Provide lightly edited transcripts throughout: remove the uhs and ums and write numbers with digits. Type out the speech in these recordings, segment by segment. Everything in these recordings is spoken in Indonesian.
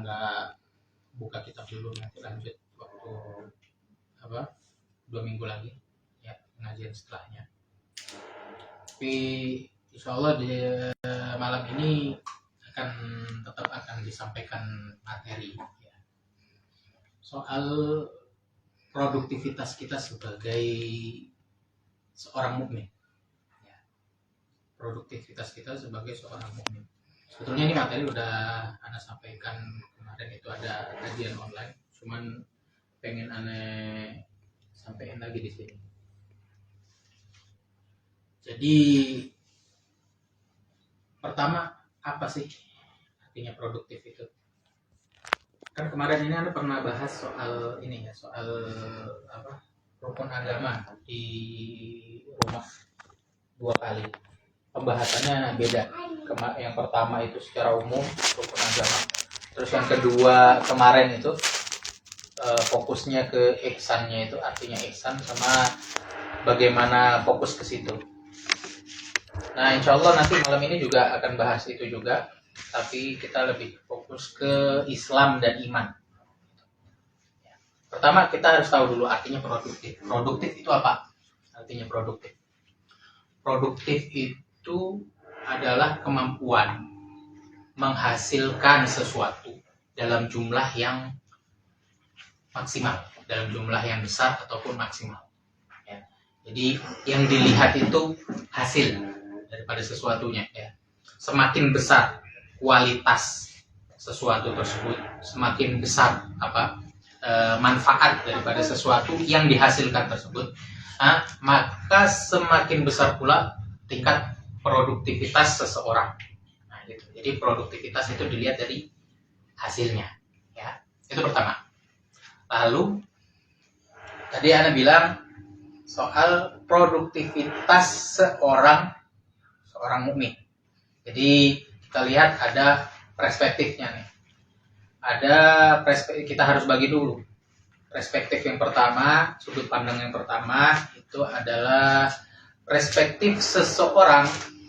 nggak buka kitab dulu, nanti lanjut waktu 2 minggu lagi ya pengajian setelahnya. Tapi insya Allah di malam ini tetap akan disampaikan materi ya. Soal produktivitas kita sebagai seorang mukmin ya. Produktivitas kita sebagai seorang mukmin. Sebetulnya ini materi udah Ana sampaikan kemarin, itu ada kajian online, cuman pengen Ana sampaikan lagi di sini. Jadi pertama, apa sih artinya produktif itu? Kan kemarin ini Ana pernah bahas soal ini ya, soal rukun agama di rumah 2 kali. Pembahasannya beda. Yang pertama itu secara umum rukun agama. Terus yang kedua kemarin itu fokusnya ke ihsannya, itu artinya ihsan sama bagaimana fokus ke situ. Nah, insya Allah nanti malam ini juga akan bahas itu juga, tapi kita lebih fokus ke Islam dan iman. Pertama kita harus tahu dulu artinya produktif. Produktif itu apa? Artinya produktif. Produktif itu adalah kemampuan menghasilkan sesuatu dalam jumlah yang maksimal, dalam jumlah yang besar ataupun maksimal. Ya. Jadi yang dilihat itu hasil daripada sesuatunya. Ya. Semakin besar kualitas sesuatu tersebut, semakin besar manfaat daripada sesuatu yang dihasilkan tersebut, maka semakin besar pula tingkat produktivitas seseorang. Nah, gitu. Jadi produktivitas itu dilihat dari hasilnya, ya. Itu pertama. Lalu tadi Ana bilang soal produktivitas seorang mukmin. Jadi kita lihat ada perspektifnya nih. Kita harus bagi dulu. Perspektif yang pertama, sudut pandang yang pertama itu adalah perspektif seseorang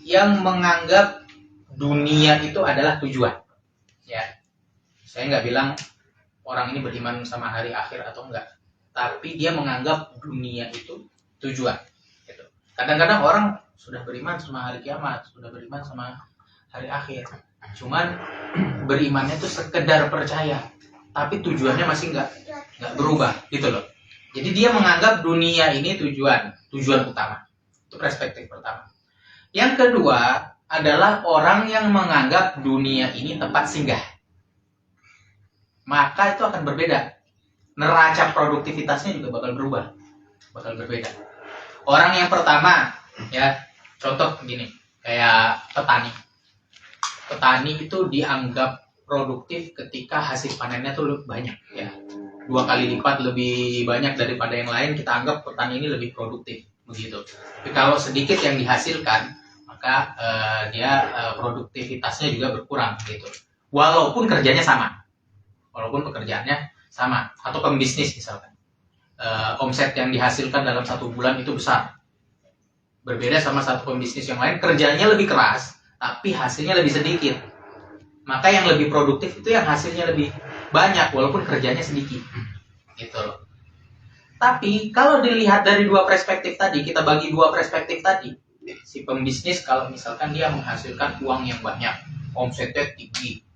yang menganggap dunia itu adalah tujuan. Ya, saya nggak bilang orang ini beriman sama hari akhir atau enggak, tapi dia menganggap dunia itu tujuan. Gitu. Kadang-kadang orang sudah beriman sama hari kiamat, sudah beriman sama hari akhir, cuman berimannya itu sekedar percaya, tapi tujuannya masih nggak berubah, gitu loh. Jadi dia menganggap dunia ini tujuan utama. Itu perspektif pertama. Yang kedua adalah orang yang menganggap dunia ini tempat singgah. Maka itu akan berbeda. Neraca produktivitasnya juga bakal berubah, bakal berbeda. Orang yang pertama, ya, contoh begini, kayak petani. Petani itu dianggap produktif ketika hasil panennya tuh banyak, ya. 2 kali lipat lebih banyak daripada yang lain, kita anggap petani ini lebih produktif, begitu. Tapi kalau sedikit yang dihasilkan, maka dia produktivitasnya juga berkurang, gitu. Walaupun kerjanya sama, walaupun pekerjaannya sama, atau pembisnis misalkan, omset yang dihasilkan dalam 1 bulan itu besar, berbeda sama satu pembisnis yang lain, kerjanya lebih keras, tapi hasilnya lebih sedikit. Maka yang lebih produktif itu yang hasilnya lebih banyak walaupun kerjanya sedikit, gitu loh. Tapi kalau dilihat dari 2 perspektif tadi, kita bagi 2 perspektif tadi, si pembisnis kalau misalkan dia menghasilkan uang yang banyak, omsetnya tinggi,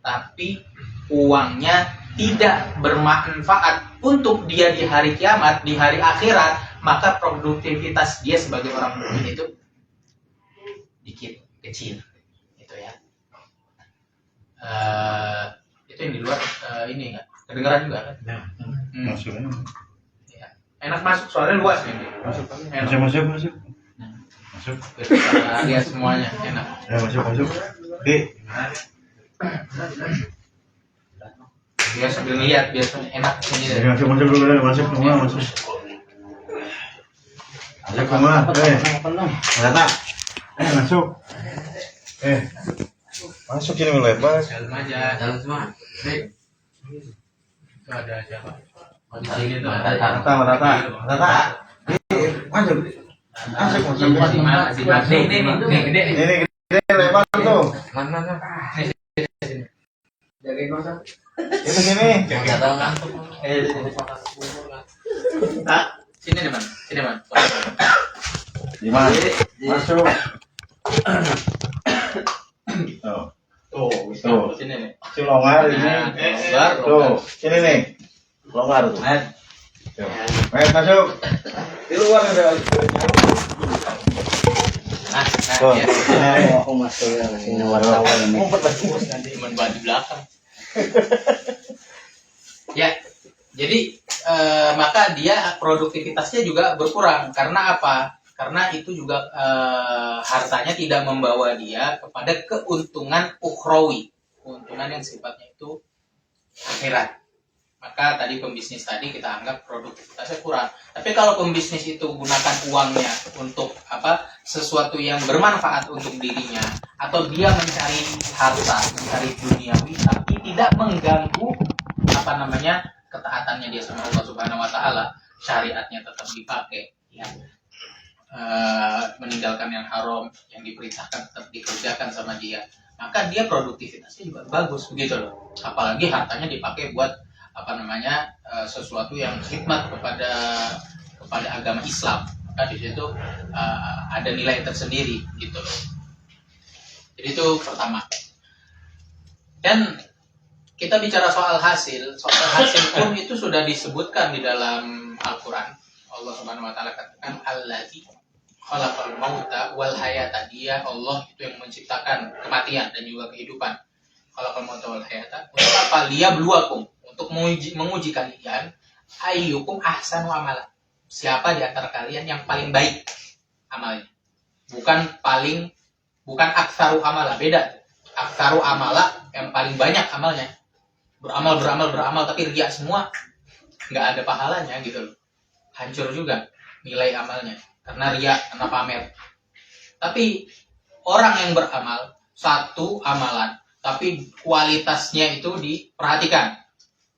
tapi uangnya tidak bermanfaat untuk dia di hari kiamat, di hari akhirat, maka produktivitas dia sebagai orang mukmin itu dikit, kecil, gitu ya. Itu yang di luar ini nggak kedengeran juga kan? Ya, masuk. Ya. Enak masuk soalnya luas ini. Masuk. Kita lihat semuanya enak. Ya, masuk. Oke. Dia sambil lihat biasanya enak sini. Ya, masuk dulu, masuk semua. Masuk semua. Data. Masuk. Masuk sini lebar. Dalam aja. Dalam semua. Itu ada siapa? Di sini tuh ada Data. Masuk. Ini gede lebar tuh. Mana? Jagain masa. Itu sini. Enggak tahu ngantuk. Sini deh man, sini man. Gimana? Masuk. Tuh. Tuh. Sini nih. Si longgar ini. Longgar. Tuh, sini nih. Longgar tuh. Tuh. Masuk. Di luar ada. Nah, Tuh. ya. Sini. Aku masuk ya sini wartawan ini. Ngumpet lagi bos nanti. Cuman buat di belakang. Ya, jadi maka dia produktivitasnya juga berkurang. Karena apa? Karena itu juga hartanya tidak membawa dia kepada keuntungan ukhrawi, keuntungan yang sifatnya itu akhirat. Maka tadi pembisnis tadi kita anggap produktivitasnya kurang. Tapi kalau pembisnis itu gunakan uangnya untuk apa? Sesuatu yang bermanfaat untuk dirinya, atau dia mencari harta, mencari duniawi, tapi tidak mengganggu apa namanya ketaatannya dia sama Allah Subhanahu Wa Taala, syariatnya tetap dipakai, ya. Meninggalkan yang haram, yang diperintahkan tetap dikerjakan sama dia, maka dia produktivitasnya juga bagus begitu loh. Apalagi hartanya dipakai buat apa namanya sesuatu yang khidmat kepada agama Islam, maka di situ ada nilai tersendiri gitu loh. Jadi itu pertama. Dan kita bicara soal hasil pun itu sudah disebutkan di dalam Al-Quran. Allah Subhanahu Wa Taala katakan Allazi khalaqal mauta wal hayata, dia Allah itu yang menciptakan kematian dan juga kehidupan. Khalaqal mauta wal hayata untuk apa? Liyabluwakum, untuk menguji kalian, ayyukum ahsanu amala, siapa di antara kalian yang paling baik amalnya. Bukan aktsaru amala, beda. Aktsaru amala yang paling banyak amalnya, beramal tapi riya semua, nggak ada pahalanya gitu loh, hancur juga nilai amalnya karena riya, karena pamer. Tapi orang yang beramal satu amalan tapi kualitasnya itu diperhatikan,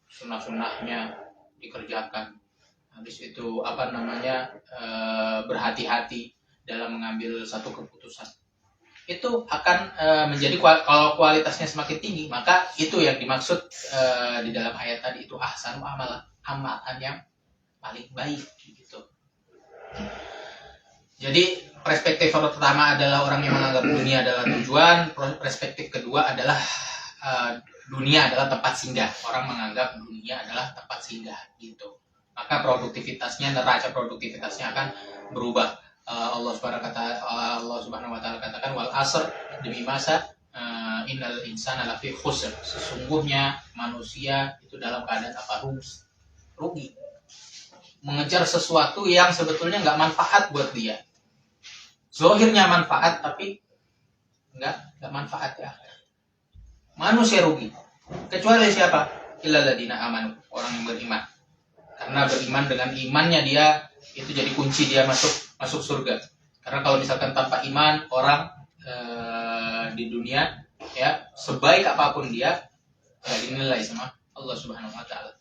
sunnah-sunnahnya dikerjakan, habis itu apa namanya berhati-hati dalam mengambil satu keputusan, itu akan menjadi, kalau kualitasnya semakin tinggi, maka itu yang dimaksud di dalam ayat tadi itu ahsanu amalan, amalan yang paling baik gitu. Jadi perspektif pertama adalah orang yang menganggap dunia adalah tujuan, perspektif kedua adalah dunia adalah tempat singgah, orang menganggap dunia adalah tempat singgah gitu. Maka produktivitasnya, neraca produktivitasnya akan berubah. Allah Subhanahu Wa Taala katakan wal asr, demi masa, innal insana lafi khusr, sesungguhnya manusia itu dalam keadaan apa? Rugi, mengejar sesuatu yang sebetulnya nggak manfaat buat dia. Zohirnya manfaat tapi nggak manfaat ya. Manusia rugi, kecuali siapa? Illal ladzina amanu, orang yang beriman. Karena beriman, dengan imannya dia itu jadi kunci dia masuk surga. Karena kalau misalkan tanpa iman orang di dunia ya sebaik apapun dia nggak dinilai sama Allah Subhanahu Wa Taala.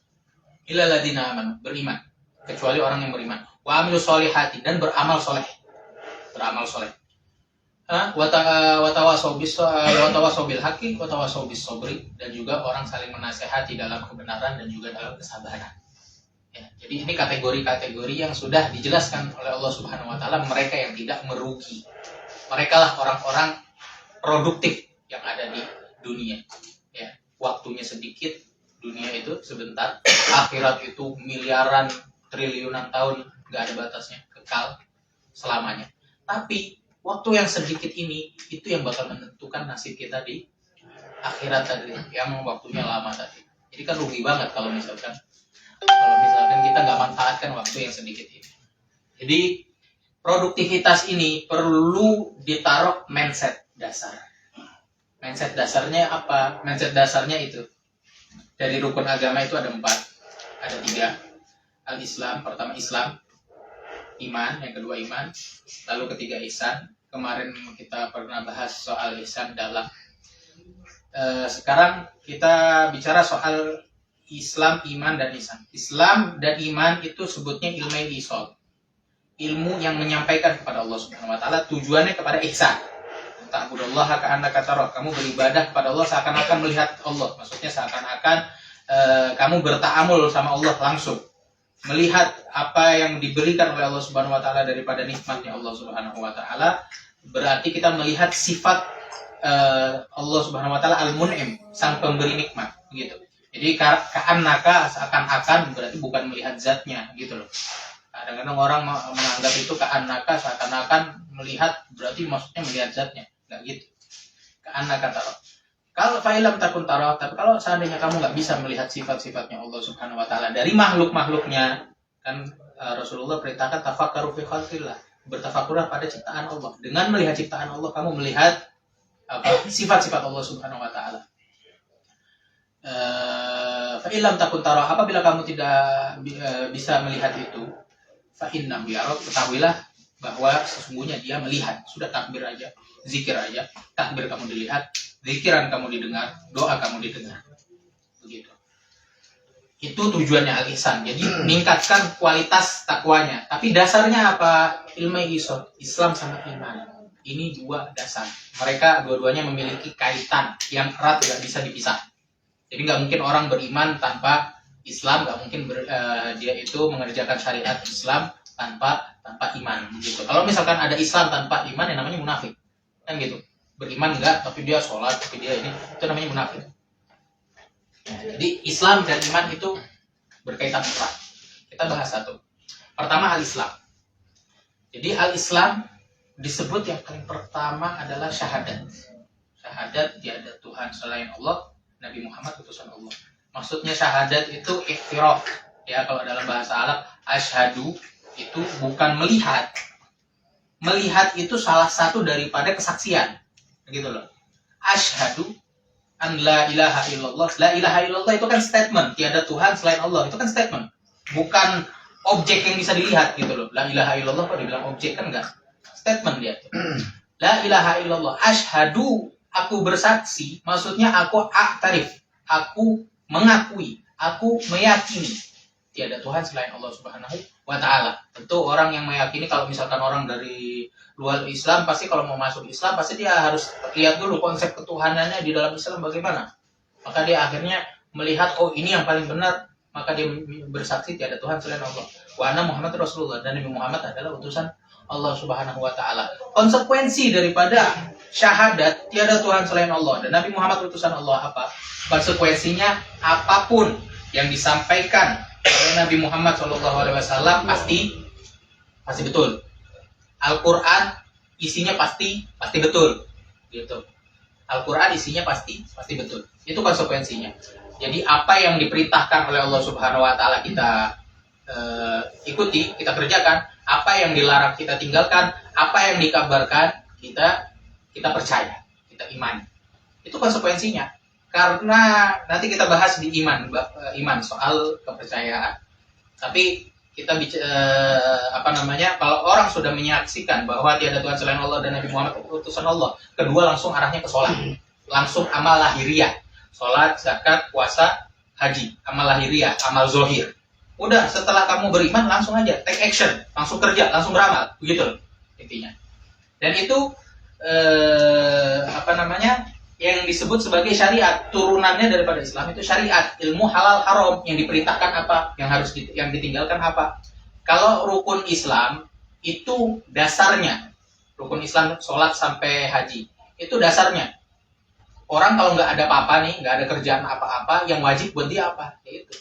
Illal ladzina amanu, beriman, kecuali orang yang beriman. Wa amilus solihati, dan beramal soleh. Watawasau bil haqqi watawasau bis sabri, dan juga orang saling menasehati dalam kebenaran dan juga dalam kesabaran. Ya, jadi ini kategori-kategori yang sudah dijelaskan oleh Allah Subhanahu Wa Taala, mereka yang tidak merugi. Mereka lah orang-orang produktif yang ada di dunia. Ya, waktunya sedikit, dunia itu sebentar, akhirat itu miliaran, triliunan tahun, nggak ada batasnya, kekal selamanya. Tapi waktu yang sedikit ini itu yang bakal menentukan nasib kita di akhirat tadi, yang waktunya lama tadi. Jadi kan rugi banget kalau misalkan kita nggak manfaatkan waktu yang sedikit ini. Jadi produktivitas ini perlu ditaruh mindset dasar. Mindset dasarnya apa? Mindset dasarnya itu dari rukun agama itu ada 4, ada 3. Al-Islam, pertama Islam, iman, yang kedua iman, lalu ketiga ihsan. Kemarin kita pernah bahas soal ihsan dalam. Sekarang kita bicara soal Islam, iman, dan ihsan. Islam dan iman itu sebutnya ilmu isol, ilmu yang menyampaikan kepada Allah Subhanahu Wa Taala, tujuannya kepada ihsan. ta'budallaha ka'annaka tarah. Kamu beribadah kepada Allah seakan-akan melihat Allah. Maksudnya seakan-akan kamu berta'amul sama Allah langsung. Melihat apa yang diberikan oleh Allah Subhanahu wa taala daripada nikmatnya Allah Subhanahu wa taala, berarti kita melihat sifat Allah Subhanahu wa taala Al-Mun'im, sang pemberi nikmat, gitu. Jadi ka'annaka seakan-akan berarti bukan melihat zatnya, gitu loh. Kadang-kadang orang menganggap itu ka'annaka seakan-akan melihat, berarti maksudnya melihat zatnya. Enggak gitu. Ka'annaka tarah. Kalau fa'ilam takun tarah, tapi kalau seandainya kamu nggak bisa melihat sifat-sifatnya Allah Subhanahu wa taala dari makhluk-makhluknya, kan Rasulullah perintahkan tafakkaru fi khalqillah, bertafakurlah pada ciptaan Allah. Dengan melihat ciptaan Allah, kamu melihat sifat-sifat Allah Subhanahu wa taala. Fa'ilam takun tarah, apabila kamu tidak bisa melihat itu, fa'innahu yarab, ketahuilah bahwa sesungguhnya dia melihat. Sudah takbir aja, zikir aja, takbir kamu dilihat, zikiran kamu didengar, doa kamu didengar. Begitu. Itu tujuannya al-ihsan. Jadi meningkatkan kualitas takwanya. Tapi dasarnya apa? Ilmu Islam sama iman. Ini dua dasar. Mereka dua-duanya memiliki kaitan yang erat, tidak bisa dipisah. Jadi nggak mungkin orang beriman tanpa Islam, nggak mungkin dia itu mengerjakan syariat Islam tanpa iman, gitu. Kalau misalkan ada Islam tanpa iman, yang namanya munafik, kan gitu. Beriman enggak, tapi dia sholat, tapi dia ini, itu namanya munafik. Jadi Islam dan iman itu berkaitan erat. Kita bahas satu. Pertama al-Islam. Jadi al-Islam disebut yang paling pertama adalah syahadat. Syahadat tiada Tuhan selain Allah, Nabi Muhammad utusan Allah. Maksudnya syahadat itu iktiraf. Ya, kalau dalam bahasa Arab, asyhadu itu bukan melihat. Melihat itu salah satu daripada kesaksian. Gitu loh. Asyhadu an la ilaha illallah. La ilaha illallah itu kan statement. Tiada Tuhan selain Allah. Itu kan statement. Bukan objek yang bisa dilihat, gitu loh. La ilaha illallah kok dibilang objek, kan enggak. Statement dia. La ilaha illallah. Asyhadu, aku bersaksi. Maksudnya aku aktarif. Aku mengakui, aku meyakini tiada Tuhan selain Allah Subhanahu wa taala. Tentu orang yang meyakini, kalau misalkan orang dari luar Islam, pasti kalau mau masuk Islam pasti dia harus lihat dulu konsep ketuhanannya di dalam Islam bagaimana. Maka dia akhirnya melihat, oh ini yang paling benar, maka dia bersaksi tiada Tuhan selain Allah. Wa anna Muhammad Rasulullah, dan Nabi Muhammad adalah utusan Allah Subhanahu wa taala. Konsekuensi daripada syahadat tiada Tuhan selain Allah dan Nabi Muhammad utusan Allah apa? Konsekuensinya apapun yang disampaikan oleh Nabi Muhammad SAW pasti betul. Al-Quran isinya pasti betul, gitu. Al-Quran isinya pasti betul. Itu konsekuensinya. Jadi apa yang diperintahkan oleh Allah Subhanahu Wa Taala kita ikuti, kita kerjakan. Apa yang dilarang kita tinggalkan. Apa yang dikabarkan kita percaya, kita imani. Itu konsekuensinya. Karena nanti kita bahas di iman soal kepercayaan. Tapi kita kalau orang sudah menyaksikan bahwa tiada Tuhan selain Allah dan Nabi Muhammad utusan Allah, kedua langsung arahnya ke sholat, langsung amal lahiriah, sholat, zakat, puasa, haji, amal lahiriah, amal zohir. Udah, setelah kamu beriman langsung aja take action, langsung kerja, langsung beramal, begitu loh intinya. Dan itu yang disebut sebagai syariat, turunannya daripada Islam itu syariat, ilmu halal haram, yang diperintahkan apa, yang ditinggalkan apa. Kalau rukun Islam itu dasarnya, rukun Islam sholat sampai haji, itu dasarnya. Orang kalau nggak ada apa-apa nih, nggak ada kerjaan apa-apa, yang wajib buat dia apa? Yaitu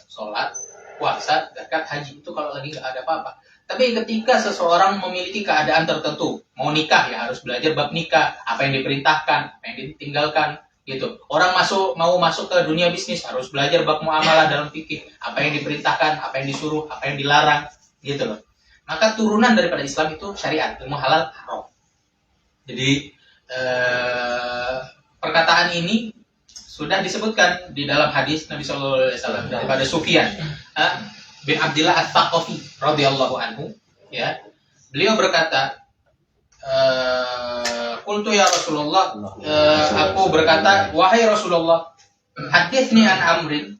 sholat, puasa, zakat, haji, itu kalau lagi nggak ada apa-apa. Tapi ketika seseorang memiliki keadaan tertentu, mau nikah ya harus belajar bab nikah, apa yang diperintahkan, apa yang ditinggalkan, gitu. Orang mau masuk ke dunia bisnis harus belajar bab muamalah dalam fikih, apa yang diperintahkan, apa yang disuruh, apa yang dilarang, gitu loh. Maka turunan daripada Islam itu syariat, ilmu halal haram. Jadi perkataan ini sudah disebutkan di dalam hadis Nabi Sallallahu Alaihi Wasallam daripada Sufyan bin Abdullah Ats-Tsaqafi radhiyallahu anhu, ya. Beliau berkata, qultu ya Rasulullah, aku berkata, wahai Rasulullah, haditsni an amrin,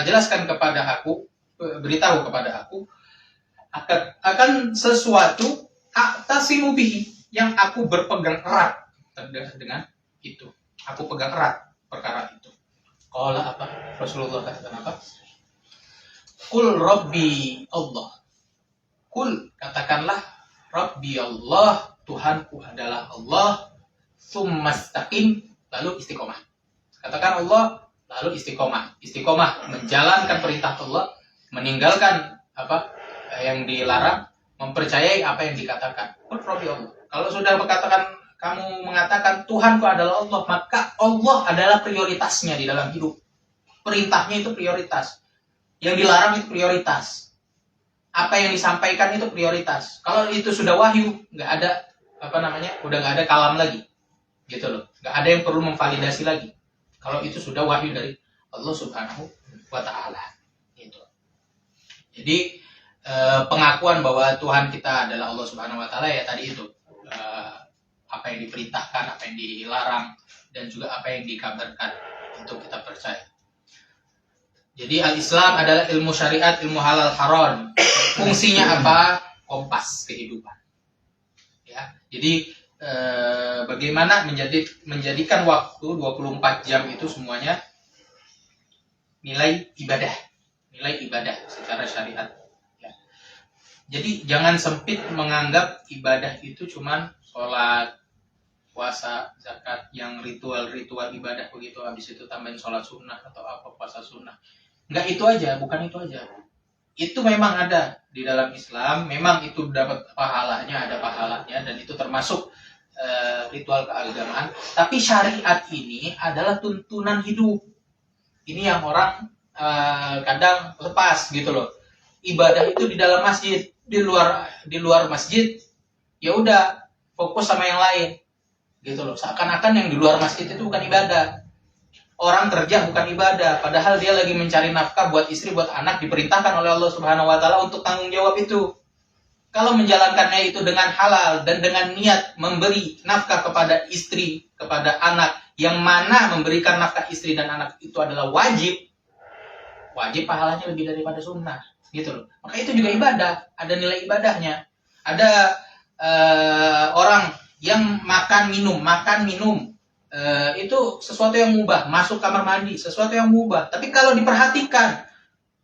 jelaskan kepada aku, beritahu kepada aku akan sesuatu tasimu bihi, yang aku berpegang erat dengan itu. Aku pegang erat perkara itu. Qala apa? Rasulullah katakan apa? Kul Rabbi Allah. Kul, katakanlah Rabbi Allah, Tuhanku adalah Allah. Tsumastaqim, lalu istiqomah. Katakan Allah, lalu istiqomah. Istiqomah menjalankan perintah Allah, meninggalkan apa yang dilarang, mempercayai apa yang dikatakan. Kul Rabbi Allah. Kalau sudah kamu mengatakan Tuhanku adalah Allah, maka Allah adalah prioritasnya di dalam hidup. Perintahnya itu prioritas. Yang dilarang itu prioritas. Apa yang disampaikan itu prioritas. Kalau itu sudah wahyu, nggak ada udah nggak ada kalam lagi, gitu loh. Nggak ada yang perlu memvalidasi lagi. Kalau itu sudah wahyu dari Allah Subhanahu wa Ta'ala, gitu. Jadi pengakuan bahwa Tuhan kita adalah Allah Subhanahu wa Ta'ala ya tadi itu. Apa yang diperintahkan, apa yang dilarang, dan juga apa yang dikabarkan untuk kita percaya. Jadi al-Islam adalah ilmu syariat, ilmu halal haram. Fungsinya apa? Kompas kehidupan. Ya, jadi bagaimana menjadikan waktu 24 jam itu semuanya nilai ibadah secara syariat. Ya. Jadi jangan sempit menganggap ibadah itu cuman sholat, puasa, zakat, yang ritual ibadah begitu, habis itu tambahin sholat sunnah atau apa puasa sunnah. Enggak itu aja, bukan itu aja. Itu memang ada di dalam Islam, memang itu dapat pahalanya, ada pahalanya, dan itu termasuk ritual keagamaan. Tapi syariat ini adalah tuntunan hidup. Ini yang orang kadang lepas gitu loh. Ibadah itu di dalam masjid, di luar masjid, ya udah fokus sama yang lain, gitu loh. Seakan-akan yang di luar masjid itu bukan ibadah. Orang kerja bukan ibadah, padahal dia lagi mencari nafkah buat istri, buat anak, diperintahkan oleh Allah Subhanahu wa Ta'ala untuk tanggung jawab itu. Kalau menjalankannya itu dengan halal dan dengan niat memberi nafkah kepada istri, kepada anak, yang mana memberikan nafkah istri dan anak itu adalah wajib pahalanya lebih daripada sunnah, gitu loh. Maka itu juga ibadah, ada nilai ibadahnya. Ada orang yang makan minum, itu sesuatu yang mubah, masuk kamar mandi, sesuatu yang mubah. Tapi kalau diperhatikan,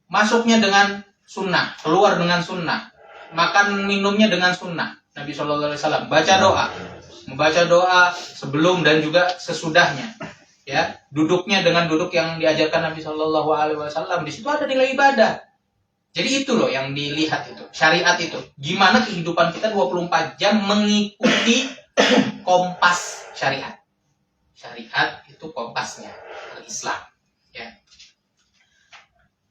masuknya dengan sunnah, keluar dengan sunnah, makan minumnya dengan sunnah. Nabi SAW membaca doa sebelum dan juga sesudahnya. Ya, duduknya dengan duduk yang diajarkan Nabi SAW. Di situ ada nilai ibadah. Jadi itu loh yang dilihat itu, syariat itu. Gimana kehidupan kita 24 jam mengikuti kompas syariat. Syariat itu kompasnya, Islam. Ya.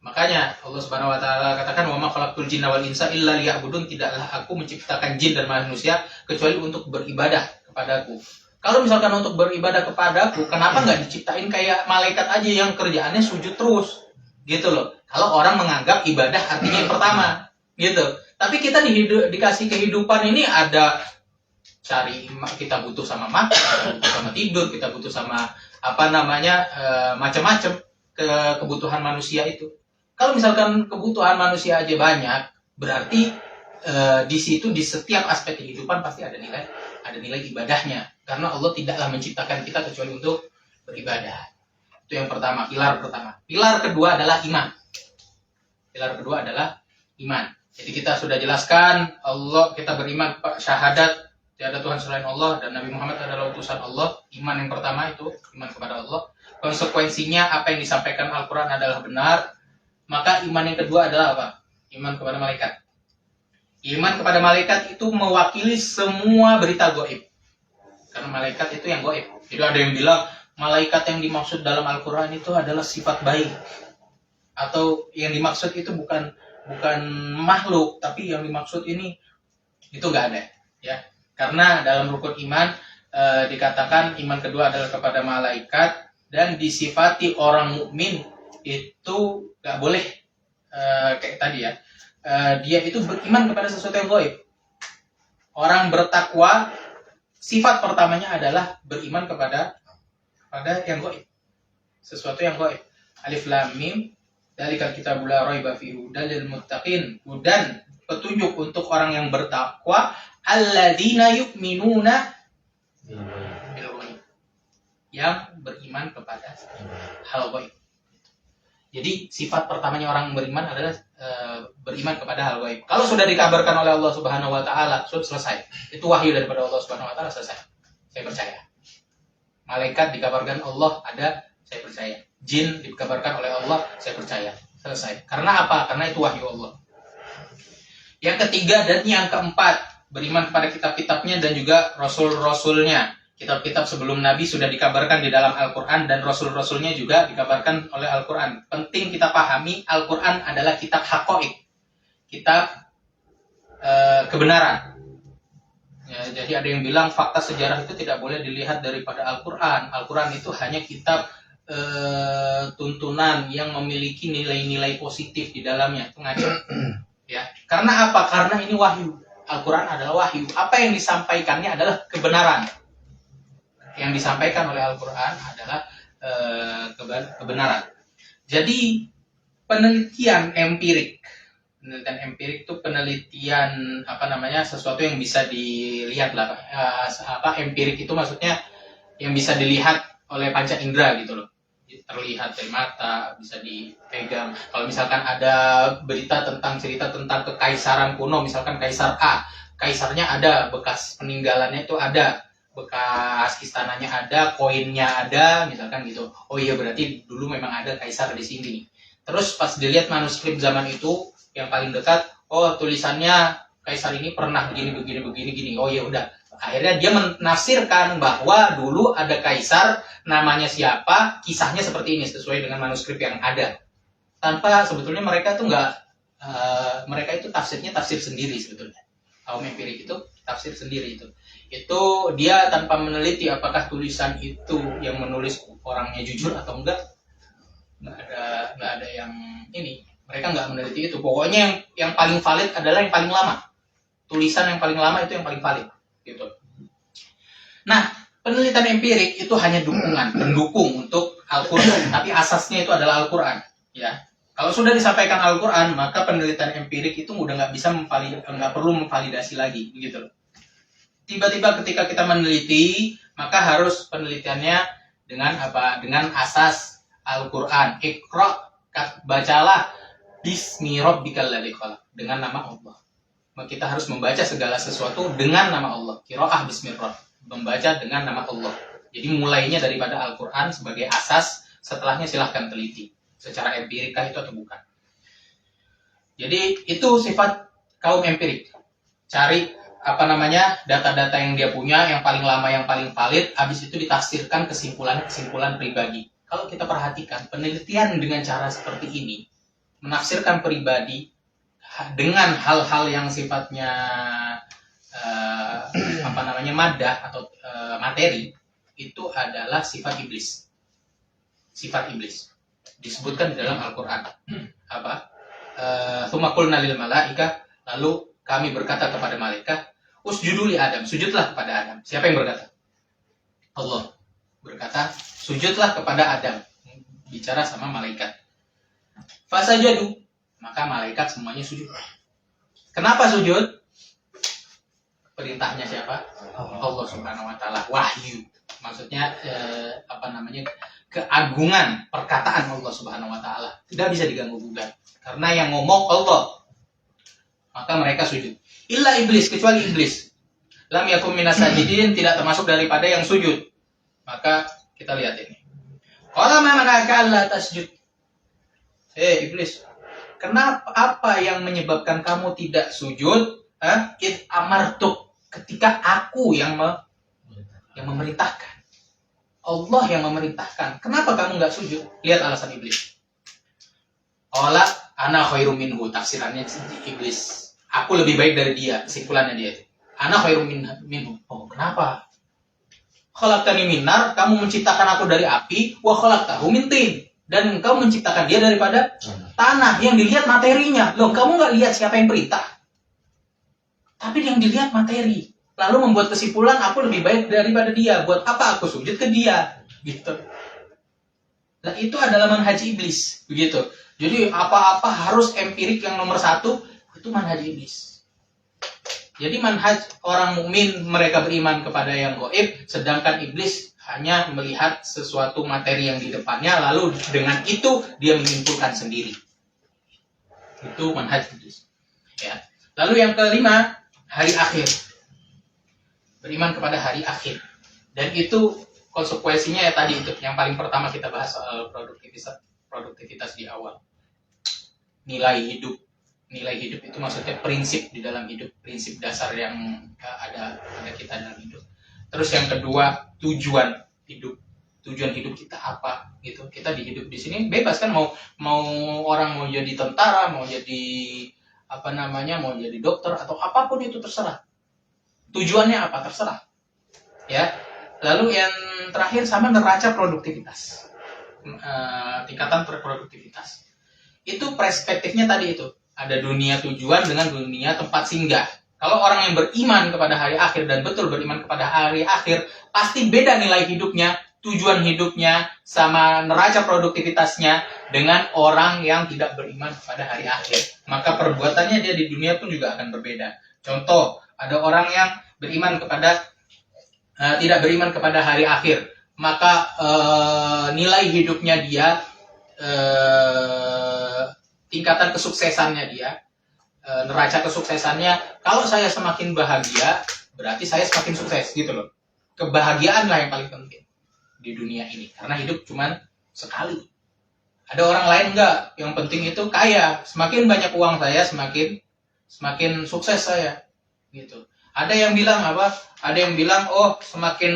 Makanya Allah Subhanahu wa Ta'ala katakan, "Wa ma khalaqtul jinna wal insa illa liya'budun." Tidaklah aku menciptakan jin dan manusia kecuali untuk beribadah kepadaku. Kalau misalkan untuk beribadah kepadaku, kenapa nggak diciptain kayak malaikat aja yang kerjaannya sujud terus, gitu loh. Kalau orang menganggap ibadah artinya yang pertama, gitu. Tapi kita dikasih kehidupan ini ada kita butuh sama makan, kita butuh sama tidur, kita butuh sama macam-macam kebutuhan manusia itu. Kalau misalkan kebutuhan manusia aja banyak, berarti di situ di setiap aspek kehidupan pasti ada nilai ibadahnya. Karena Allah tidaklah menciptakan kita kecuali untuk beribadah. Itu yang pertama, pilar pertama. Pilar kedua adalah iman. Jadi kita sudah jelaskan Allah, kita beriman syahadat tiada Tuhan selain Allah dan Nabi Muhammad adalah utusan Allah. Iman yang pertama itu iman kepada Allah. Konsekuensinya apa yang disampaikan Al-Quran adalah benar. Maka iman yang kedua adalah apa? Iman kepada malaikat. Iman kepada malaikat itu mewakili semua berita gaib. Karena malaikat itu yang gaib. Jadi ada yang bilang malaikat yang dimaksud dalam Al-Quran itu adalah sifat baik. Atau yang dimaksud itu bukan makhluk, tapi yang dimaksud ini itu nggak ada, ya. Karena dalam rukun iman dikatakan iman kedua adalah kepada malaikat dan disifati orang mukmin itu nggak boleh kayak tadi ya. Dia itu beriman kepada sesuatu yang gaib. Orang bertakwa sifat pertamanya adalah beriman kepada yang gaib. Sesuatu yang gaib. Alif Lam Mim, dzalikal kitabul la raiba fihi hudal lil muttaqin. Hudan petunjuk untuk orang yang bertakwa, alladzina yu'minuna bil ghaib, yang beriman kepada hal gaib. Jadi sifat pertamanya orang beriman adalah beriman kepada hal gaib. Kalau sudah dikabarkan oleh Allah Subhanahu wa taala, sudah selesai. Itu wahyu daripada Allah Subhanahu wa taala, selesai. Saya percaya. Malaikat dikabarkan Allah ada, saya percaya. Jin dikabarkan oleh Allah, saya percaya. Selesai. Karena apa? Karena itu wahyu Allah. Yang ketiga dan yang keempat, beriman kepada kitab-kitabnya dan juga rasul-rasulnya. Kitab-kitab sebelum Nabi sudah dikabarkan di dalam Al-Quran dan Rasul-Rasulnya juga dikabarkan oleh Al-Quran. Penting kita pahami, Al-Quran adalah kitab haqa'iq, kitab kebenaran. Ya, jadi ada yang bilang fakta sejarah itu tidak boleh dilihat daripada Al-Quran. Al-Quran itu hanya kitab tuntunan yang memiliki nilai-nilai positif di dalamnya. Itu ngaco. Ya. Karena apa? Karena ini wahyu. Al-Quran adalah wahyu. Apa yang disampaikannya adalah kebenaran. Yang disampaikan oleh Al-Quran adalah kebenaran. Jadi penelitian empirik itu penelitian sesuatu yang bisa dilihat lah. Empirik itu maksudnya yang bisa dilihat oleh panca indera gitu loh. Terlihat dari mata, bisa dipegang. Kalau misalkan ada cerita tentang kekaisaran kuno, misalkan Kaisar A, kaisarnya ada, bekas peninggalannya itu ada, bekas istananya ada, koinnya ada, misalkan gitu. Oh iya, berarti dulu memang ada kaisar di sini. Terus pas dilihat manuskrip zaman itu yang paling dekat, oh tulisannya kaisar ini pernah begini. Oh iya udah. Akhirnya dia menafsirkan bahwa dulu ada kaisar, namanya siapa, kisahnya seperti ini sesuai dengan manuskrip yang ada. Tanpa sebetulnya mereka itu mereka itu tafsir sendiri sebetulnya. Kaum empirik itu tafsir sendiri itu. Itu dia tanpa meneliti apakah tulisan itu yang menulis orangnya jujur atau enggak. Nggak ada yang ini. Mereka nggak meneliti itu. Pokoknya yang paling valid adalah yang paling lama. Tulisan yang paling lama itu yang paling valid. Gitu. Nah, penelitian empirik itu hanya pendukung untuk Al-Quran. Tapi asasnya itu adalah Al-Quran. Ya. Kalau sudah disampaikan Al-Quran, maka penelitian empirik itu udah nggak perlu memvalidasi lagi. Begitu loh. Tiba-tiba ketika kita meneliti, maka harus penelitiannya dengan apa? Dengan asas Al-Quran. Iqra, bacalah bismi rabbikal ladzi khalaq, dengan nama Allah. Maka kita harus membaca segala sesuatu dengan nama Allah. Qiraah bismi rabb, membaca dengan nama Allah. Jadi mulainya daripada Al-Quran sebagai asas, setelahnya silahkan teliti secara empirikah itu atau bukan. Jadi itu sifat kaum empirik. Cari data-data yang dia punya, yang paling lama, yang paling valid, habis itu ditafsirkan kesimpulan pribadi. Kalau kita perhatikan penelitian dengan cara seperti ini, menafsirkan pribadi dengan hal-hal yang sifatnya madah atau materi, itu adalah sifat iblis. Sifat iblis disebutkan di dalam Al-Quran. Tsumma qulna lil malaikah, lalu kami berkata kepada malaikat, usjudu li Adam, sujudlah kepada Adam. Siapa yang berkata? Allah berkata, sujudlah kepada Adam. Bicara sama malaikat. Fasajadu, maka malaikat semuanya sujud. Kenapa sujud? Perintahnya siapa? Allah Subhanahu wa taala, wahyu. Maksudnya keagungan perkataan Allah Subhanahu wa taala tidak bisa diganggu gugat. Karena yang ngomong Allah. Maka mereka sujud. Illa iblis, kecuali iblis. Lam yakum minas sajidin, tidak termasuk daripada yang sujud. Maka kita lihat ini. Qala ma mana'aka alla tasjud. Iblis, kenapa, apa yang menyebabkan kamu tidak sujud? Id amartuk, ketika aku yang memerintahkan. Allah yang memerintahkan. Kenapa kamu nggak sujud? Lihat alasan iblis. Qala ana khairum minhu, tafsirannya iblis. Aku lebih baik dari dia, kesimpulannya dia. Ana khairum minhu. Oh, kenapa? Khalaqtani min nar, kamu menciptakan aku dari api, wa khalaqtahu min tin. Dan engkau menciptakan dia daripada tanah. Yang dilihat materinya. Loh, kamu nggak lihat siapa yang perintah. Tapi yang dilihat materi. Lalu membuat kesimpulan, aku lebih baik daripada dia. Buat apa aku sujud ke dia? Gitu. Nah, itu adalah manhaj iblis. Begitu. Jadi apa-apa harus empirik yang nomor satu. Itu manhaj iblis. Jadi manhaj orang mukmin mereka beriman kepada yang gaib, sedangkan iblis hanya melihat sesuatu materi yang di depannya, lalu dengan itu dia menyimpulkan sendiri. Itu manhaj iblis. Ya. Lalu yang kelima, hari akhir. Beriman kepada hari akhir. Dan itu konsekuensinya ya tadi itu, yang paling pertama kita bahas soal produktivitas di awal. Nilai hidup itu maksudnya prinsip di dalam hidup, prinsip dasar yang ada kita dalam hidup. Terus yang kedua, tujuan hidup kita apa gitu. Kita hidup di sini bebas kan, mau orang mau jadi tentara, mau jadi mau jadi dokter atau apapun itu terserah. Tujuannya apa terserah. Ya. Lalu yang terakhir sama neraca produktivitas. Tingkatan produktivitas. Itu perspektifnya tadi itu. Ada dunia tujuan dengan dunia tempat singgah. Kalau orang yang beriman kepada hari akhir dan betul beriman kepada hari akhir, pasti beda nilai hidupnya, tujuan hidupnya, sama neraca produktivitasnya dengan orang yang tidak beriman kepada hari akhir. Maka perbuatannya dia di dunia pun juga akan berbeda. Contoh, ada orang yang beriman kepada tidak beriman kepada hari akhir, maka nilai hidupnya dia, tingkatan kesuksesannya dia, neraca kesuksesannya, kalau saya semakin bahagia, berarti saya semakin sukses gitu loh. Kebahagiaan lah yang paling penting di dunia ini, karena hidup cuman sekali. Ada orang lain enggak, yang penting itu kaya, semakin banyak uang saya, semakin sukses saya, gitu. Ada yang bilang apa? Ada yang bilang, oh semakin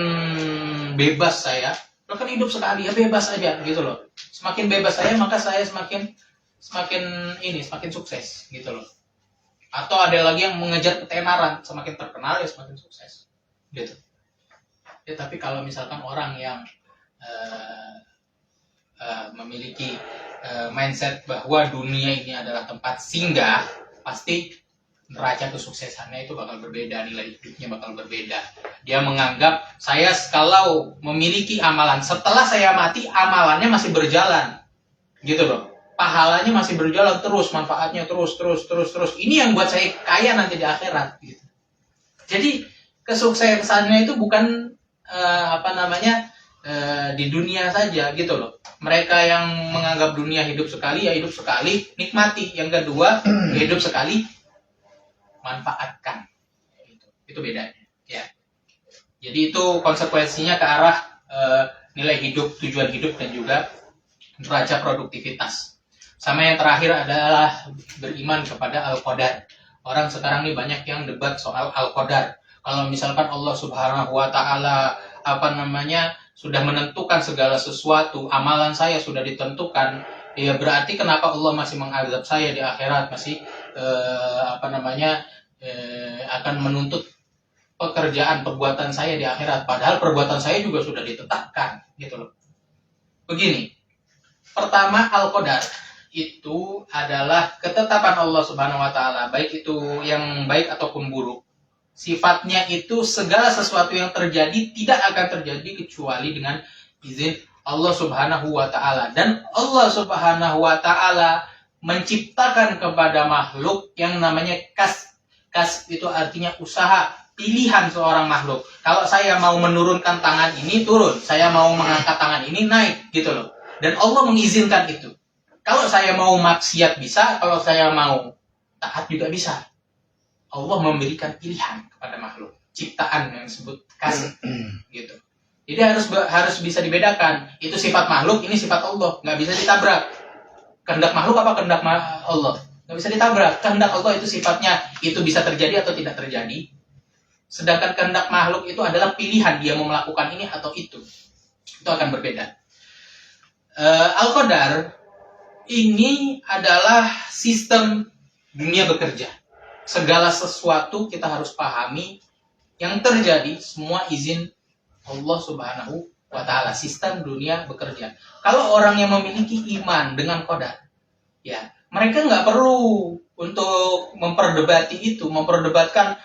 bebas saya, lo kan hidup sekali ya bebas aja gitu loh. Semakin bebas saya maka saya semakin sukses gitu loh. Atau ada lagi yang mengejar ketenaran, semakin terkenal ya semakin sukses gitu. Ya tapi kalau misalkan orang yang memiliki mindset bahwa dunia ini adalah tempat singgah, pasti neraca kesuksesannya itu bakal berbeda, nilai hidupnya bakal berbeda. Dia menganggap saya kalau memiliki amalan, setelah saya mati amalannya masih berjalan, gitu loh. Pahalanya masih berjalan terus, manfaatnya terus. Ini yang buat saya kaya nanti di akhirat. Gitu. Jadi kesuksesannya itu bukan di dunia saja, gitu loh. Mereka yang menganggap dunia hidup sekali, ya hidup sekali, nikmati. Yang kedua, hidup sekali, manfaatkan. Itu bedanya. Ya. Jadi itu konsekuensinya ke arah nilai hidup, tujuan hidup, dan juga neraca produktivitas. Sama yang terakhir adalah beriman kepada Al-Qadar. Orang sekarang ini banyak yang debat soal Al-Qadar. Kalau misalkan Allah Subhanahu wa taala sudah menentukan segala sesuatu, amalan saya sudah ditentukan, ya berarti kenapa Allah masih mengazab saya di akhirat, masih akan menuntut perbuatan saya di akhirat, padahal perbuatan saya juga sudah ditetapkan, gitu loh. Begini, pertama, Al-Qadar itu adalah ketetapan Allah Subhanahu wa taala, baik itu yang baik ataupun buruk. Sifatnya itu segala sesuatu yang terjadi tidak akan terjadi kecuali dengan izin Allah Subhanahu wa taala. Dan Allah Subhanahu wa taala menciptakan kepada makhluk yang namanya kasb. Kasb itu artinya usaha, pilihan seorang makhluk. Kalau saya mau menurunkan tangan ini turun, saya mau mengangkat tangan ini naik, gitu loh. Dan Allah mengizinkan itu. Kalau saya mau maksiat bisa, kalau saya mau taat juga bisa. Allah memberikan pilihan kepada makhluk, ciptaan yang disebut kasb, gitu. Jadi harus bisa dibedakan. Itu sifat makhluk, ini sifat Allah, nggak bisa ditabrak. Kehendak makhluk apa kehendak Allah? Nggak bisa ditabrak. Kehendak Allah itu sifatnya itu bisa terjadi atau tidak terjadi. Sedangkan kehendak makhluk itu adalah pilihan, dia mau melakukan ini atau itu. Itu akan berbeda. Al-Qadar ini adalah sistem dunia bekerja. Segala sesuatu kita harus pahami yang terjadi semua izin Allah Subhanahu wa taala, sistem dunia bekerja. Kalau orang yang memiliki iman dengan qadar, ya, mereka nggak perlu untuk memperdebatkan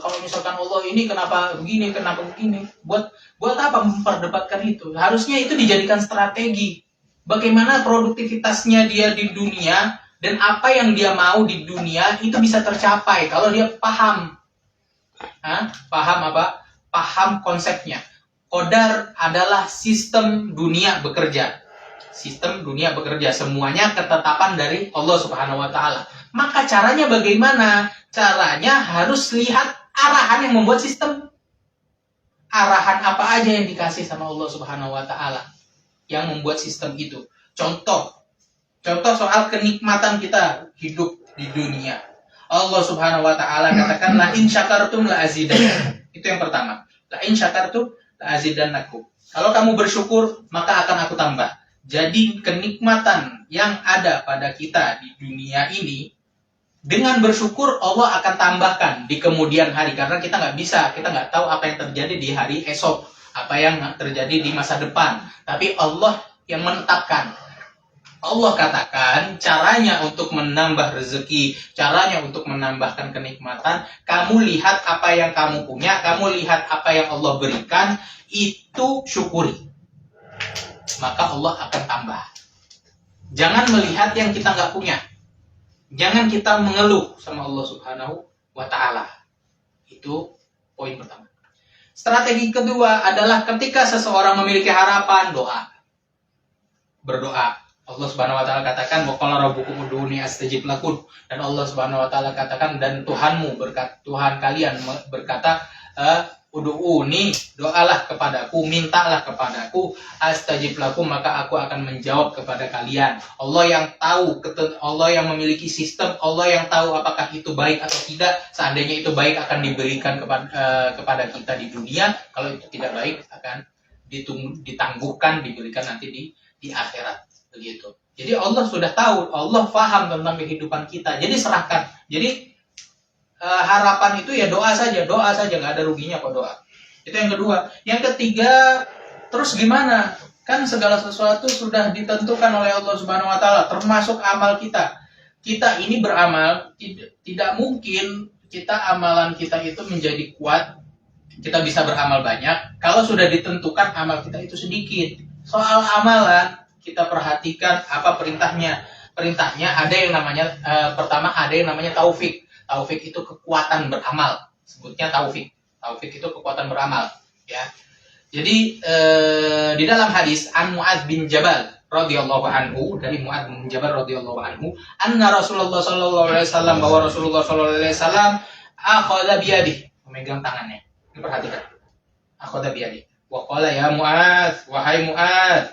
kalau misalkan Allah ini kenapa begini. Buat apa memperdebatkan itu? Harusnya itu dijadikan strategi. Bagaimana produktivitasnya dia di dunia Dan apa yang dia mau di dunia itu bisa tercapai kalau dia paham. Paham apa? Paham konsepnya. Qadar adalah sistem dunia bekerja. Sistem dunia bekerja, semuanya ketetapan dari Allah Subhanahu wa taala. Maka caranya bagaimana? Caranya harus lihat arahan yang membuat sistem. Arahan apa aja yang dikasih sama Allah Subhanahu wa taala yang membuat sistem itu. Contoh soal kenikmatan kita hidup di dunia. Allah Subhanahu wa taala katakan la in syakartum la azidannakum. Itu yang pertama. La in syakartum la azidannakum. Kalau kamu bersyukur, maka akan aku tambah. Jadi kenikmatan yang ada pada kita di dunia ini, dengan bersyukur Allah akan tambahkan di kemudian hari. Karena kita nggak tahu apa yang terjadi di hari esok, apa yang terjadi di masa depan. Tapi Allah yang menetapkan. Allah katakan caranya untuk menambah rezeki, caranya untuk menambahkan kenikmatan, kamu lihat apa yang kamu punya, kamu lihat apa yang Allah berikan, itu syukuri. Maka Allah akan tambah. Jangan melihat yang kita nggak punya. Jangan kita mengeluh sama Allah Subhanahu wa taala. Itu poin pertama. Strategi kedua adalah ketika seseorang memiliki harapan, doa. Berdoa. Allah Subhanahu wa taala katakan, "Wa qala rabbukum ud'uni astajib lakum." Dan Allah Subhanahu wa taala katakan, dan Tuhan kalian berkata, "Ud'uni, doalah kepadaku, mintalah kepadaku, astajib lakum, maka aku akan menjawab kepada kalian." Allah yang tahu, Allah yang memiliki sistem, Allah yang tahu apakah itu baik atau tidak. Seandainya itu baik akan diberikan kepada kita di dunia, kalau itu tidak baik akan ditangguhkan, diberikan nanti di akhirat. Begitu. Jadi Allah sudah tahu, Allah paham tentang kehidupan kita. Jadi serahkan. Jadi harapan itu ya doa saja, nggak ada ruginya kok doa. Itu yang kedua. Yang ketiga, terus gimana? Kan segala sesuatu sudah ditentukan oleh Allah Subhanahu wa taala, termasuk amal kita. Kita ini beramal, tidak mungkin amalan kita itu menjadi kuat, kita bisa beramal banyak kalau sudah ditentukan amal kita itu sedikit. Soal amalan, kita perhatikan apa perintahnya. Perintahnya ada yang namanya pertama ada yang namanya taufik. Taufik itu kekuatan beramal. Sebutnya taufik. Taufik itu kekuatan beramal, ya. Jadi di dalam hadis an Mu'adz bin Jabal radhiyallahu anhu, dari Mu'adz bin Jabal radhiyallahu anhu, anna Rasulullah sallallahu alaihi wasallam, bahwa Rasulullah sallallahu alaihi wasallam akhadha biyadihi, memegang tangannya. Ini perhatikan. Akhadha biyadihi. Wa qala ya Mu'adz, wahai Mu'adz,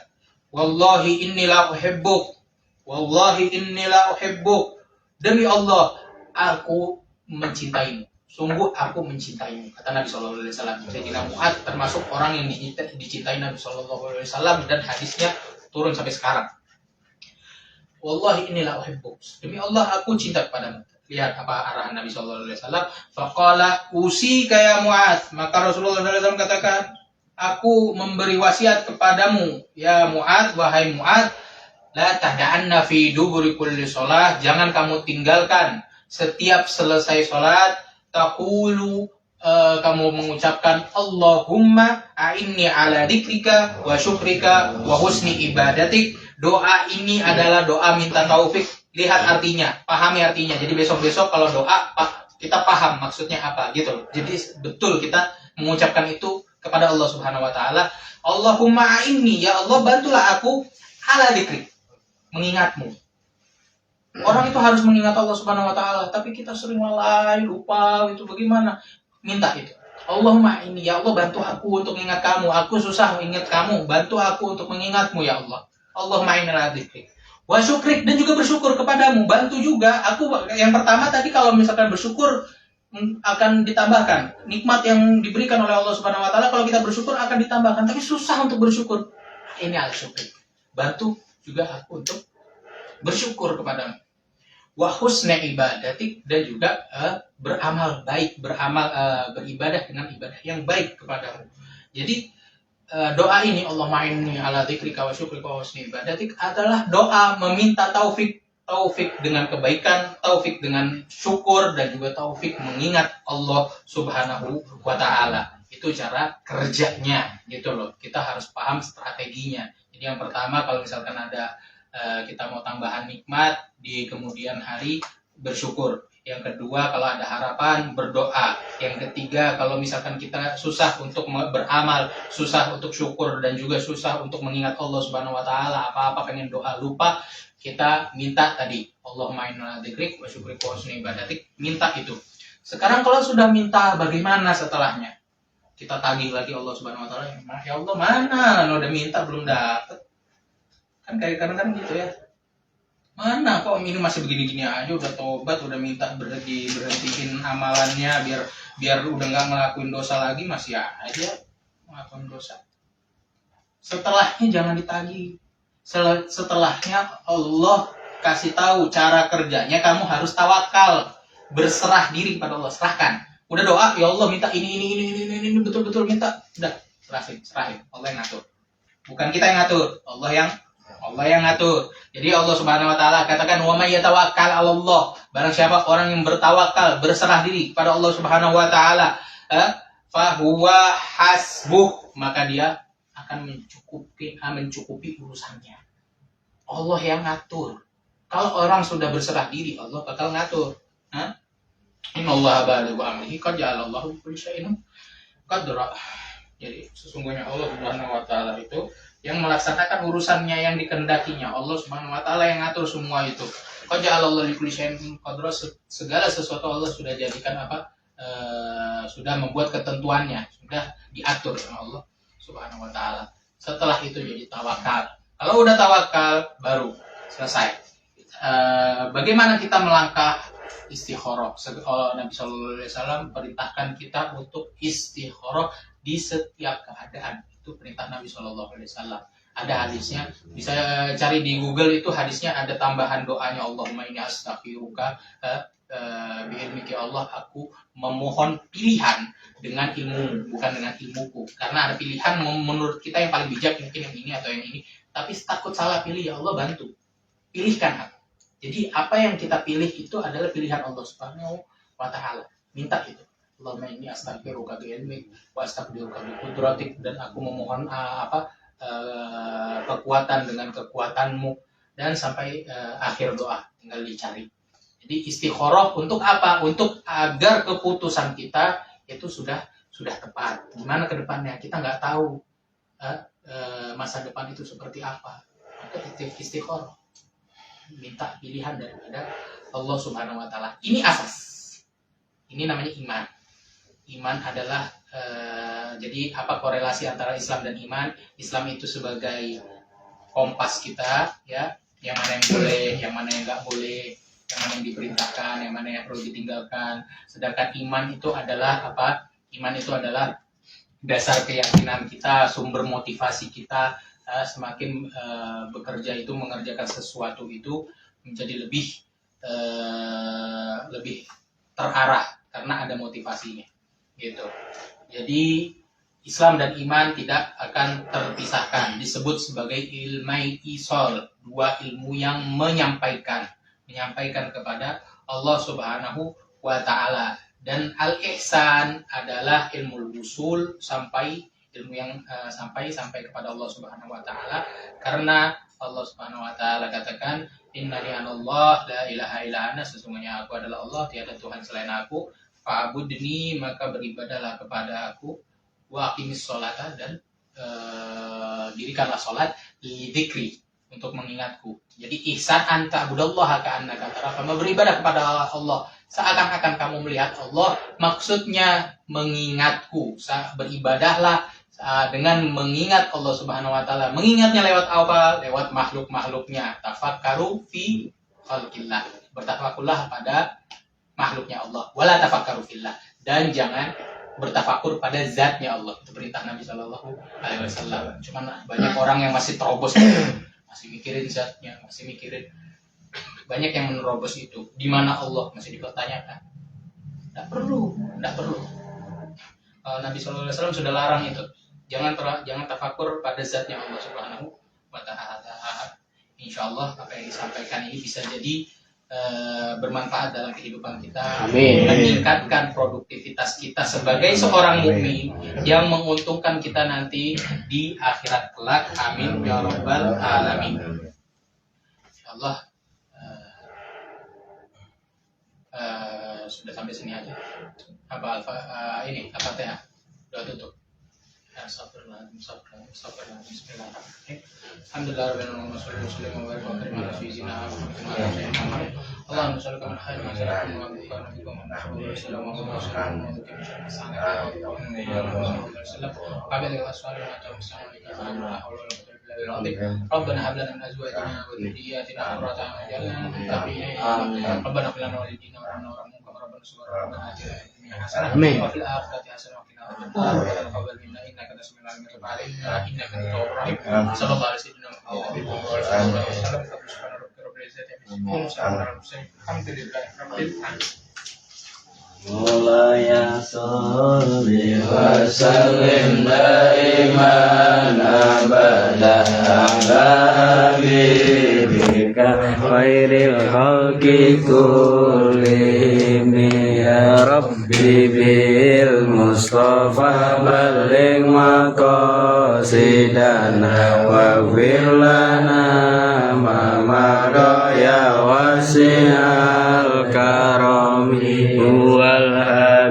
wallahi inni la uhibbuk. Wallahi inni la uhibbuk. Demi Allah, aku mencintaimu. Sungguh aku mencintaimu. Kata Nabi Shallallahu Alaihi Wasallam. Sayyidina Mu'adz termasuk orang yang dicintai Nabi Shallallahu Alaihi Wasallam, dan hadisnya turun sampai sekarang. Wallahi inni la uhibbuk. Demi Allah, aku cinta kepadamu. Lihat apa arahan Nabi Shallallahu Alaihi Wasallam. Faqala usika ya Mu'adz. Maka Rasulullah Sallallahu Alaihi Wasallam katakan, aku memberi wasiat kepadamu, ya Mu'adz, wahai Mu'adz, la tada'anna fi duburi kulli sholat, jangan kamu tinggalkan setiap selesai sholat, taqulu, kamu mengucapkan Allahumma a'inni ala dzikrika wa syukrika wa husni ibadatik. Doa ini adalah doa minta taufik. Lihat artinya, pahami artinya. Jadi besok-besok kalau doa kita paham maksudnya apa gitu. Jadi betul kita mengucapkan itu kepada Allah Subhanahu wa taala. Allahumma a'inni, ya Allah bantulah aku ala dzikrik, mengingatmu. Orang itu harus mengingat Allah Subhanahu wa taala, tapi kita sering lalai, lupa, itu bagaimana? Minta itu. Allahumma a'inni, ya Allah bantu aku untuk mengingat kamu. Aku susah mengingat kamu, bantu aku untuk mengingatmu ya Allah. Allahumma a'inni ala dzikrik wa syukrik, dan juga bersyukur kepadamu, bantu juga aku. Yang pertama tadi kalau misalkan bersyukur akan ditambahkan nikmat yang diberikan oleh Allah Subhanahu wa taala, kalau kita bersyukur akan ditambahkan, tapi susah untuk bersyukur. Ini al-syukri. Bantu juga aku untuk bersyukur kepadamu. Wa husna ibadatik, dan juga beramal baik, beribadah dengan ibadah yang baik kepadamu. Jadi doa ini Allahumma inni ala dzikrika wa syukrika wa husni ibadatik adalah doa meminta taufik dengan kebaikan, taufik dengan syukur, dan juga taufik mengingat Allah Subhanahu wa taala. Itu cara kerjanya gitu loh. Kita harus paham strateginya. Jadi yang pertama, kalau misalkan ada kita mau tambahan nikmat di kemudian hari, bersyukur. Yang kedua, kalau ada harapan, berdoa. Yang ketiga, kalau misalkan kita susah untuk beramal, susah untuk syukur, dan juga susah untuk mengingat Allah Subhanahu wa Ta'ala, apa-apa pengen doa lupa, kita minta tadi, Allahumma inna dzikrik wa syukrika wa husni ibadatik, minta itu. Sekarang kalau sudah minta, bagaimana setelahnya? Kita tagih lagi Allah Subhanahu wa Ta'ala, ya Allah, mana lo udah minta belum dapet? Kan kadang-kadang gitu ya. Mana kok ini masih begini-gini aja, udah tobat, udah minta berhentiin amalannya biar udah nggak ngelakuin dosa lagi, masih aja ngelakuin dosa. Setelahnya jangan ditagih. Setelahnya Allah kasih tahu cara kerjanya, kamu harus tawakal, berserah diri pada Allah, serahkan. Udah doa, ya Allah minta ini betul-betul minta, udah serahin. Allah yang ngatur. Bukan kita yang ngatur, Allah yang ngatur. Jadi Allah Subhanahu wa Ta'ala katakan, wa may yatawakkal 'ala Allah. Barang siapa orang yang bertawakal, berserah diri pada Allah Subhanahu wa Ta'ala, fa huwa hasbuh, maka dia akan mencukupi urusannya. Allah yang ngatur. Kalau orang sudah berserah diri, Allah bakal ngatur. Innallaha balighu amrihi qad ja'alallahu kulli syai'in qadra. Jadi sesungguhnya Allah Subhanahu wa Ta'ala itu yang melaksanakan urusannya yang dikehendakinya. Allah Subhanahu wa Ta'ala yang ngatur semua itu. Qad ja'alallahu kulli syai'in qadra, segala sesuatu Allah sudah jadikan sudah membuat ketentuannya, sudah diatur sama Allah Subhanahu wa Ta'ala. Setelah itu jadi tawakal. Kalau udah tawakal baru selesai. Bagaimana kita melangkah istikharah? Nabi Sallallahu Alaihi Wasallam perintahkan kita untuk istikharah di setiap keadaan. Itu perintah Nabi Sallallahu Alaihi Wasallam. Ada hadisnya, bisa cari di Google, itu hadisnya ada tambahan doanya, Allahumma inni astaghfiruka bi'ilmika, Allah, aku memohon pilihan dengan ilmu, bukan dengan ilmuku. Karena ada pilihan menurut kita yang paling bijak, mungkin yang ini atau yang ini, tapi takut salah pilih, ya Allah bantu, pilihkan aku. Jadi apa yang kita pilih itu adalah pilihan Allah Subhanahu wa Ta'ala. Minta itu. Allahumma inni astaghfiruka bi'ilmik wa astaghfiruka biqudratik, dan aku memohon kekuatan dengan kekuatanmu, dan sampai akhir doa tinggal dicari. Jadi istikharah untuk apa? Untuk agar keputusan kita itu sudah tepat. Gimana ke depannya? Kita nggak tahu masa depan itu seperti apa. Maka istikharah, minta pilihan daripada Allah Subhanahu wa Ta'ala. Ini asas. Ini namanya iman. Iman adalah jadi apa korelasi antara Islam dan iman? Islam itu sebagai kompas kita, ya, yang mana yang boleh, yang mana yang nggak boleh, yang mana yang diperintahkan, yang mana yang perlu ditinggalkan. Sedangkan iman itu adalah apa? Iman itu adalah dasar keyakinan kita, sumber motivasi kita. Semakin bekerja itu, mengerjakan sesuatu itu menjadi lebih terarah karena ada motivasinya, gitu. Jadi Islam dan iman tidak akan terpisahkan, disebut sebagai ilmai isol, dua ilmu yang menyampaikan kepada Allah Subhanahu wa Ta'ala. Dan al-ihsan adalah ilmu usul, ilmu yang sampai kepada Allah Subhanahu wa Ta'ala, karena Allah Subhanahu wa Ta'ala katakan, innani anallah la ilaha illa ana, sesungguhnya aku adalah Allah, tiada Tuhan selain aku, fa'budni, maka beribadahlah kepada aku, wa aqimis sholata, dan dirikanlah sholat, lidzikri, untuk mengingatku. Jadi ihsan anta abudallaha ka'annaka tarahu, beribadah kepada Allah seakan-akan kamu melihat Allah, maksudnya mengingatku. Beribadahlah dengan mengingat Allah Subhanahu wa Ta'ala. Mengingatnya lewat apa? Lewat makhluk-makhluknya. Tafakkaru fi khalqillah, bertafakurlah pada makhluknya Allah. Wala tafakkaru fillah, dan jangan bertafakur pada zatnya Allah. Itu perintah Nabi Sallallahu Alaihi Wasallam. Cuman banyak orang yang masih terobos, masih mikirin zatnya, masih mikirin, banyak yang menerobos itu. Di mana Allah masih dipertanyakan. Tidak perlu. Nabi Sallallahu Alaihi Wasallam sudah larang itu. Jangan tafakur pada zatnya Allah Subhanahu wa Ta'ala. Insya Allah apa yang disampaikan ini bisa jadi bermanfaat dalam kehidupan kita. Amin. Meningkatkan produktivitas kita sebagai seorang mukmin yang menguntungkan kita nanti di akhirat kelak. Amin ya rabbal alamin. insyaallah sudah sampai sini aja. Apa ini Al-Fatihah doa tutup. Astagfirullahaladzim, astagfirullahaladzim, bismillahirrahmanirrahim. Alhamdulillahirabbil alamin, wassalatu wassalamu ala sayyidina Muhammad. Allahumma shalli ala Muhammad wa ala ali Muhammad. Rabbana hab lana min azwajina wa dhurriyyatina qurrata a'yun waj'alna lil muttaqina imama. Rabbana hab lana walidina warhamna warhamhum kama rabbana atina fid dunya hasanah wa fil akhirati hasanah wa qina adzabannar. Taqabbal minna innaka antas samiul alim wa tub 'alaina innaka antat tawwabur rahim. Sallallahu alaihi wasallam. Subhana rabbika rabbil izzati amma yasifun. Salamun alal mursalin. Alhamdulillahi rabbil alamin. Mulaya sholli wa sallim daiman abadan ala habibika khairil khalqi kullihim ya rabbi bil mustafa balligh maqasidana waghfir lana ma madha ya wasi'al karami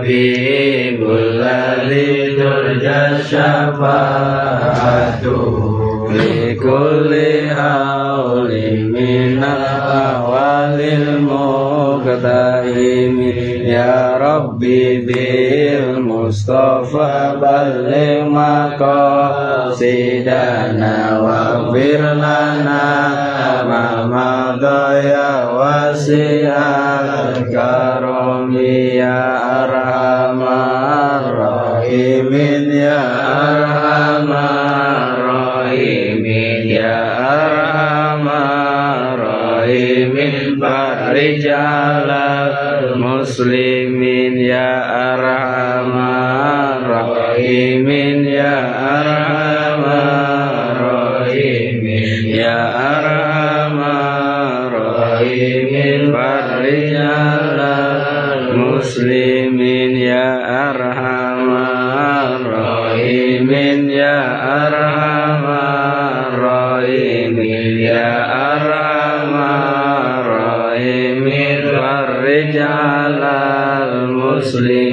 Habibul ladzi turja syafa'atuhu li kulli haulin minal awalil muqtahimi ya rabbi bil mustafa balligh maqasidana waghfir lana ma madha ya wasi'al karami ya arhamar rahimin ya arhamar rahimin ya arhamar rahimin farijalal muslimin ya arhamar rahimin ya arhamar rahimin ya arhamar rahimin farijalal muslimin ya arhamar rahimin ya arhamar rahimin ya arhamar rahimin farijalal muslimin